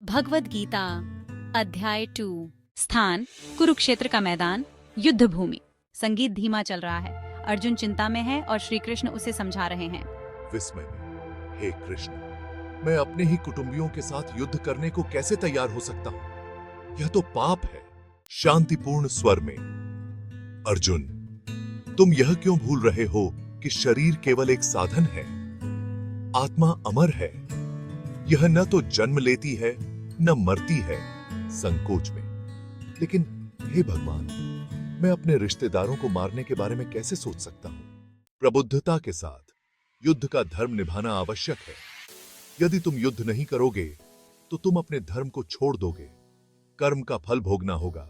भगवद गीता अध्याय 2। स्थान कुरुक्षेत्र का मैदान, युद्ध भूमि। संगीत धीमा चल रहा है। अर्जुन चिंता में है और श्री कृष्ण उसे समझा रहे हैं। विस्मय में, हे कृष्ण, मैं अपने ही कुटुंबियों के साथ युद्ध करने को कैसे तैयार हो सकता हूं? यह तो पाप है। शांतिपूर्ण स्वर में, अर्जुन, तुम यह क्यों भूल रहे हो कि शरीर केवल एक साधन है, आत्मा अमर है। यह न तो जन्म लेती है न मरती है संकोच में। लेकिन हे भगवान, मैं अपने रिश्तेदारों को मारने के बारे में कैसे सोच सकता हूं? प्रबुद्धता के साथ युद्ध का धर्म निभाना आवश्यक है। यदि तुम युद्ध नहीं करोगे तो तुम अपने धर्म को छोड़ दोगे। कर्म का फल भोगना होगा,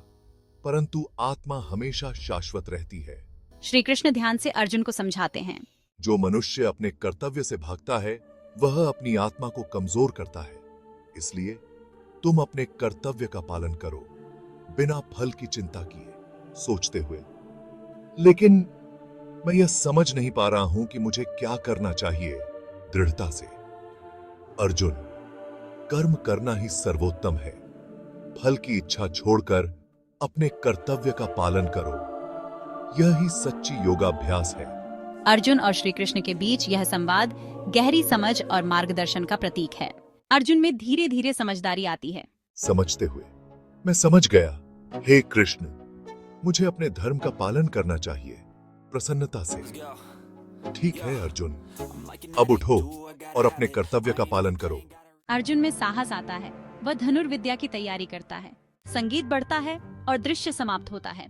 परंतु आत्मा हमेशा शाश्वत रहती है। श्री कृष्ण ध्यान से अर्जुन को समझाते हैं। जो मनुष्य अपने कर्तव्य से भागता है वह अपनी आत्मा को कमजोर करता है। इसलिए तुम अपने कर्तव्य का पालन करो, बिना फल की चिंता किए, सोचते हुए। लेकिन मैं यह समझ नहीं पा रहा हूं कि मुझे क्या करना चाहिए। दृढ़ता से, अर्जुन, कर्म करना ही सर्वोत्तम है। फल की इच्छा छोड़कर अपने कर्तव्य का पालन करो। यह ही सच्ची योगाभ्यास है। अर्जुन और श्री कृष्ण के बीच यह संवाद गहरी समझ और मार्गदर्शन का प्रतीक है। अर्जुन में धीरे धीरे समझदारी आती है। समझते हुए, मैं समझ गया। हे कृष्ण, मुझे अपने धर्म का पालन करना चाहिए, प्रसन्नता से। ठीक है अर्जुन, अब उठो और अपने कर्तव्य का पालन करो। अर्जुन में साहस आता है। वह धनुर्विद्या की तैयारी करता है। संगीत बढ़ता है और दृश्य समाप्त होता है।